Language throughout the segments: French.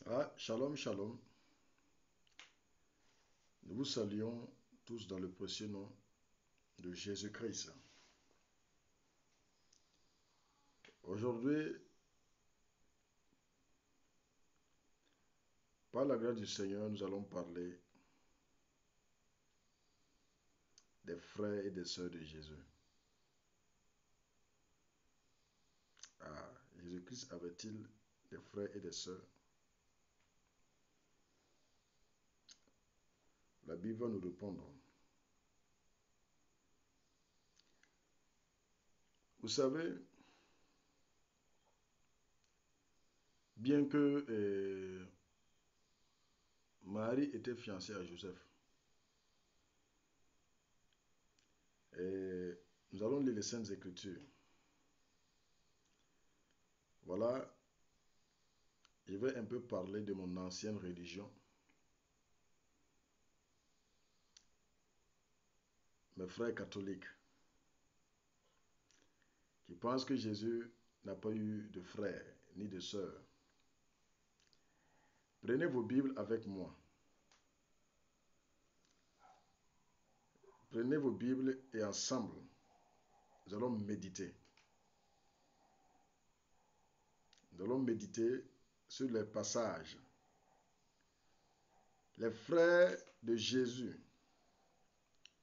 Ah, shalom, shalom. Nous vous saluons tous dans le précieux nom de Jésus-Christ. Aujourd'hui, par la grâce du Seigneur, nous allons parler des frères et des sœurs de Jésus. Ah, Jésus-Christ avait-il des frères et des sœurs? La Bible va nous répondre. Vous savez, bien que Marie était fiancée à Joseph, et nous allons lire les Saintes Écritures. Voilà, je vais un peu parler de mon ancienne religion, mes frères catholiques, qui pensent que Jésus n'a pas eu de frères ni de sœurs. Prenez vos Bibles avec moi. Prenez vos Bibles et ensemble, nous allons méditer. Nous allons méditer sur les passages. Les frères de Jésus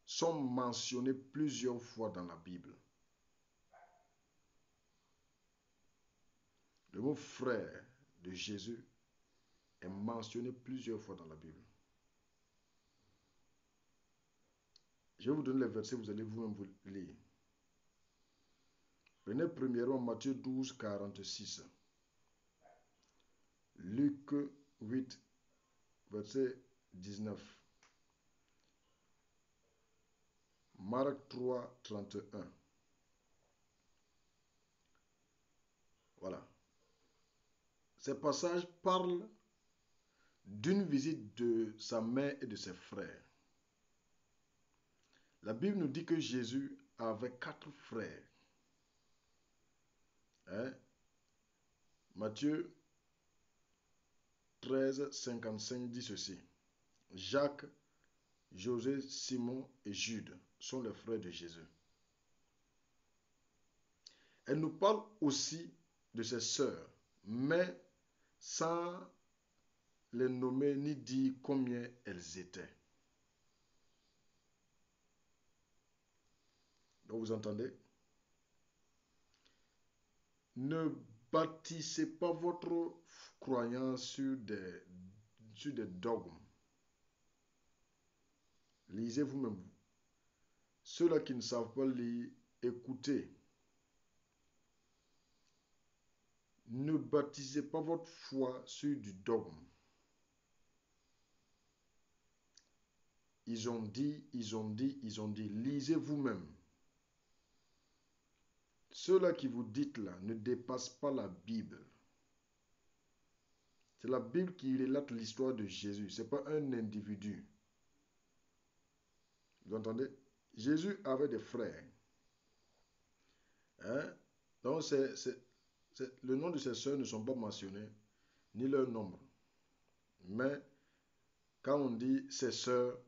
sont mentionnés plusieurs fois dans la Bible. Le mot frère de Jésus est mentionné plusieurs fois dans la Bible. Je vais vous donner les versets, vous allez vous-même vous lire. Prenez premièrement Matthieu 12, 46. Luc 8, verset 19. Marc 3, 31. Voilà. Ces passages parlent d'une visite de sa mère et de ses frères. La Bible nous dit que Jésus avait 4 frères. Hein? Matthieu 13, 55 dit ceci. Jacques, José, Simon et Jude sont les frères de Jésus. Elle nous parle aussi de ses sœurs, mais sans les nommer ni dire combien elles étaient. Donc vous entendez? Ne bâtissez pas votre croyance sur des dogmes. Lisez vous-même. Ceux-là qui ne savent pas lire, écoutez. Ne bâtissez pas votre foi sur du dogme. Ils ont dit, ils ont dit, ils ont dit. Lisez vous-même. Ceux-là qui vous dites là ne dépassent pas la Bible. C'est la Bible qui relate l'histoire de Jésus. Ce n'est pas un individu. Vous entendez? Jésus avait des frères. Hein? Donc, le nom de ses sœurs ne sont pas mentionnés, ni leur nombre. Mais, quand on dit ses sœurs,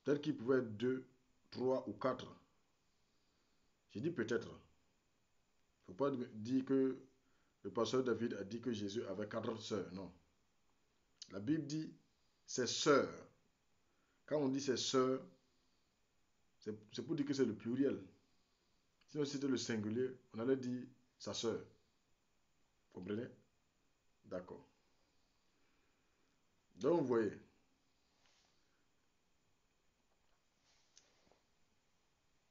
peut-être qu'il pouvait être 2, 3 ou 4. J'ai dit peut-être. Il ne faut pas dire que le pasteur David a dit que Jésus avait 4 sœurs. Non. La Bible dit ses sœurs. Quand on dit ses sœurs, c'est pour dire que c'est le pluriel. Sinon, si c'était le singulier, on allait dire sa sœur. Vous comprenez? D'accord. Donc, vous voyez.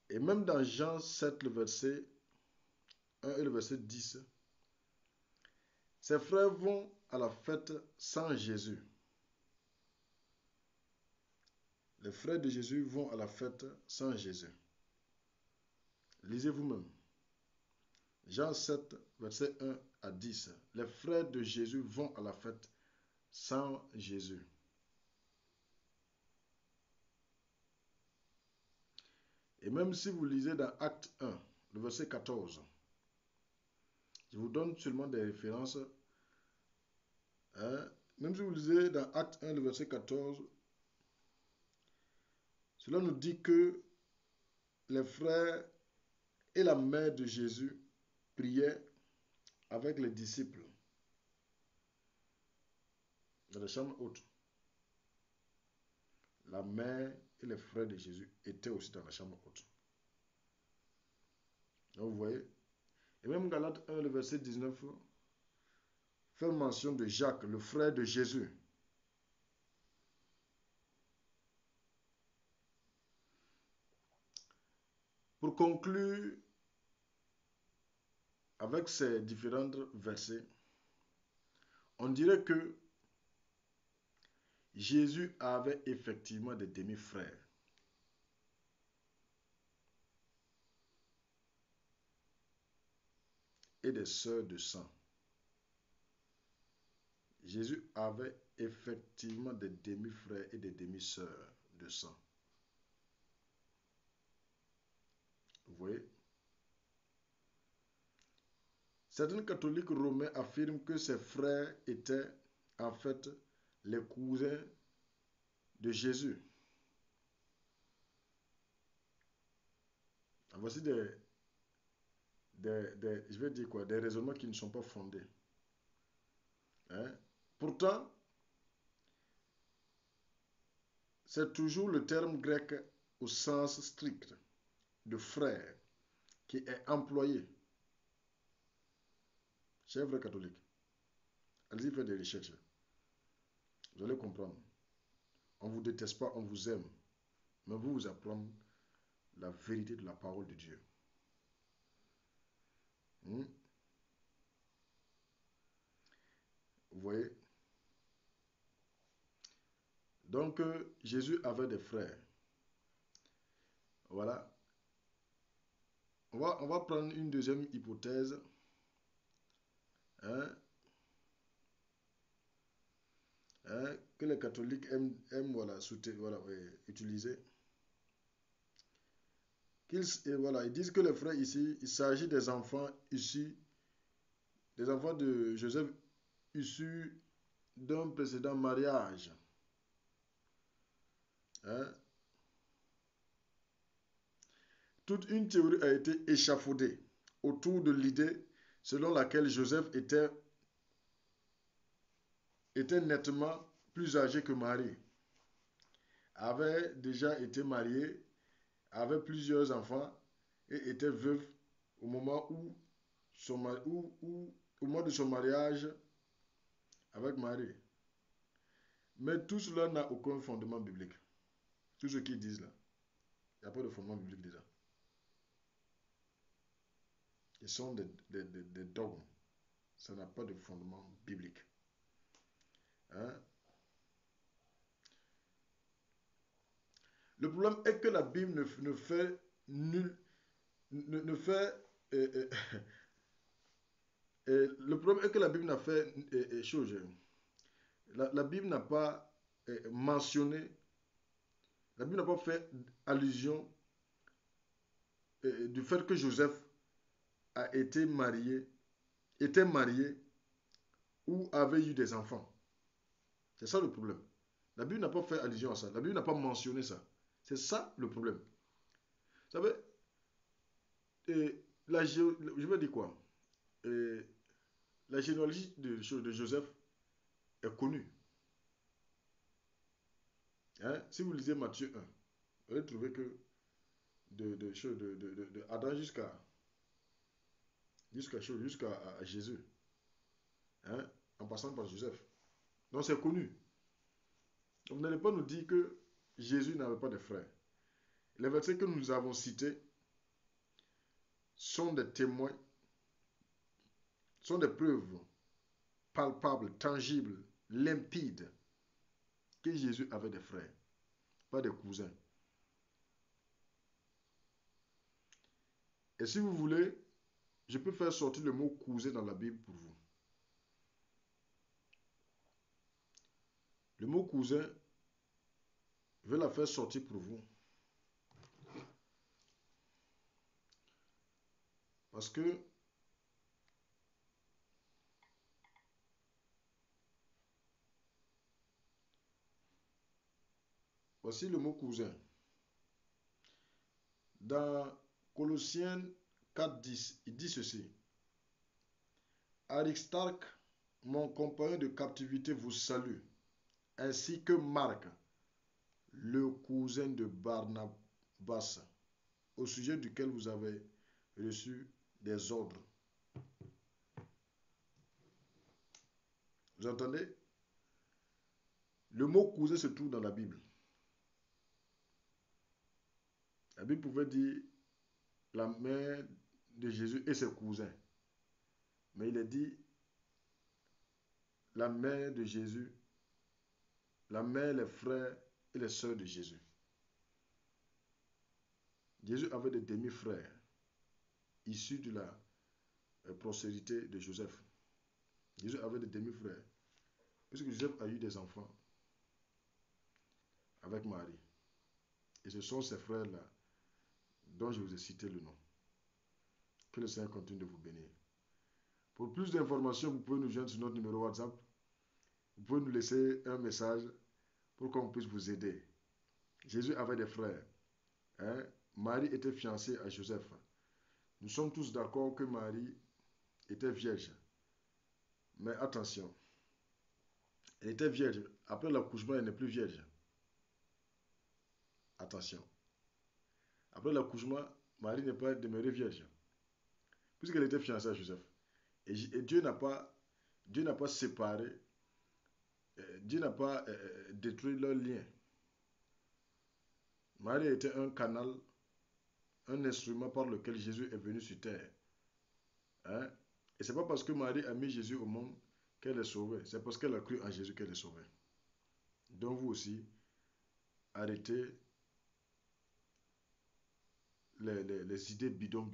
Et même dans Jean 7, le verset 1 et le verset 10, ses frères vont à la fête sans Jésus. Les frères de Jésus vont à la fête sans Jésus. Lisez vous-même. Jean 7, verset 1 à 10. Les frères de Jésus vont à la fête sans Jésus. Et même si vous lisez dans Acte 1, le verset 14, je vous donne seulement des références Hein? Même si vous lisez dans Acte 1, le verset 14, cela nous dit que les frères et la mère de Jésus priaient avec les disciples dans la chambre haute. La mère et les frères de Jésus étaient aussi dans la chambre haute. Donc vous voyez, et même Galates 1, le verset 19, fait mention de Jacques, le frère de Jésus. Pour conclure avec ces différents versets, on dirait que Jésus avait effectivement des demi-frères. Et des sœurs de sang. Jésus avait effectivement des demi-frères et des demi-sœurs de sang. Vous voyez? Certains catholiques romains affirment que ses frères étaient en fait les cousins de Jésus. Voici je vais dire quoi, des raisonnements qui ne sont pas fondés. Hein? Pourtant, c'est toujours le terme grec au sens strict de frère qui est employé. Chers vrais catholiques, allez-y faire des recherches. Vous allez comprendre. On ne vous déteste pas, on vous aime. Mais vous apprendre la vérité de la parole de Dieu. Hmm? Vous voyez? Donc, Jésus avait des frères. Voilà. On va prendre une deuxième hypothèse. Hein? Hein? Que les catholiques aiment voilà, utiliser. Ils disent que les frères ici, il s'agit des enfants issus, des enfants de Joseph issus d'un précédent mariage. Hein? Toute une théorie a été échafaudée autour de l'idée selon laquelle Joseph était nettement plus âgé que Marie, avait déjà été marié, avait plusieurs enfants et était veuf au moment au moment de son mariage avec Marie. Mais tout cela n'a aucun fondement biblique. Tout ce qu'ils disent là, il n'y a pas de fondement biblique dedans. Ils sont des dogmes. Ça n'a pas de fondement biblique. Hein? Le problème est que la Bible ne fait nul, ne fait le problème est que la Bible n'a fait chose. La Bible n'a pas mentionné, la Bible n'a pas fait allusion du fait que Joseph a était marié ou avait eu des enfants. C'est ça le problème. La Bible n'a pas fait allusion à ça. La Bible n'a pas mentionné ça. C'est ça le problème. Vous savez, je vais dire quoi? La généalogie de Joseph est connue. Hein? Si vous lisez Matthieu 1, vous allez trouver que de Adam jusqu'à Jésus, hein? En passant par Joseph. Donc c'est connu. Vous n'allez pas nous dire que Jésus n'avait pas de frères. Les versets que nous avons cités sont des témoins, sont des preuves palpables, tangibles, limpides que Jésus avait des frères, pas des cousins. Et si vous voulez, je peux faire sortir le mot cousin dans la Bible pour vous. Le mot cousin, je vais la faire sortir pour vous. Parce que Voici le mot cousin. Dans Colossiens 4:10, il dit ceci. Aristarque, mon compagnon de captivité, vous salue, ainsi que Marc, le cousin de Barnabas, au sujet duquel vous avez reçu des ordres. Vous entendez? Le mot cousin se trouve dans la Bible. La Bible pouvait dire la mère de Jésus et ses cousins. Mais il est dit la mère de Jésus, la mère, les frères et les sœurs de Jésus. Jésus avait des demi-frères issus de la postérité de Joseph. Jésus avait des demi-frères. Puisque Joseph a eu des enfants avec Marie. Et ce sont ces frères-là dont je vous ai cité le nom. Que le Seigneur continue de vous bénir. Pour plus d'informations, vous pouvez nous joindre sur notre numéro WhatsApp. Vous pouvez nous laisser un message pour qu'on puisse vous aider. Jésus avait des frères. Hein? Marie était fiancée à Joseph. Nous sommes tous d'accord que Marie était vierge. Mais attention, elle était vierge. Après l'accouchement, elle n'est plus vierge. Attention. Après l'accouchement, Marie n'est pas demeurée vierge. Puisqu'elle était fiancée à Joseph. Et Dieu n'a pas séparé, Dieu n'a pas détruit leur lien. Marie était un canal, un instrument par lequel Jésus est venu sur terre. Hein? Et ce n'est pas parce que Marie a mis Jésus au monde qu'elle est sauvée. C'est parce qu'elle a cru en Jésus qu'elle est sauvée. Donc vous aussi, arrêtez les idées bidons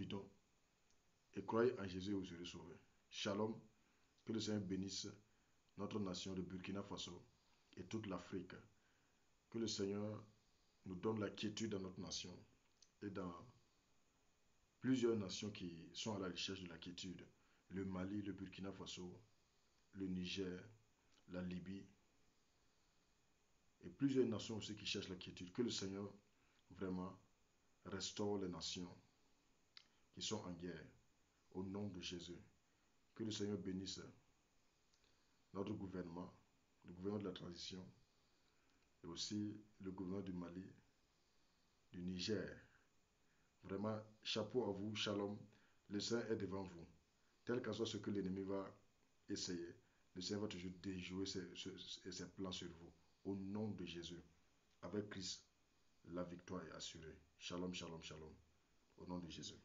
et croyez en Jésus et vous serez sauvés. Shalom, que le Seigneur bénisse notre nation, le Burkina Faso et toute l'Afrique. Que le Seigneur nous donne la quiétude dans notre nation et dans plusieurs nations qui sont à la recherche de la quiétude. Le Mali, le Burkina Faso, le Niger, la Libye et plusieurs nations aussi qui cherchent la quiétude. Que le Seigneur vraiment restaure les nations qui sont en guerre au nom de Jésus. Que le Seigneur bénisse notre gouvernement, le gouvernement de la transition et aussi le gouvernement du Mali, du Niger. Vraiment, chapeau à vous, shalom. Le Seigneur est devant vous. Tel qu'à soit ce que l'ennemi va essayer, le Seigneur va toujours déjouer ses plans sur vous. Au nom de Jésus. Avec Christ, la victoire est assurée. Shalom, shalom, shalom. Au nom de Jésus.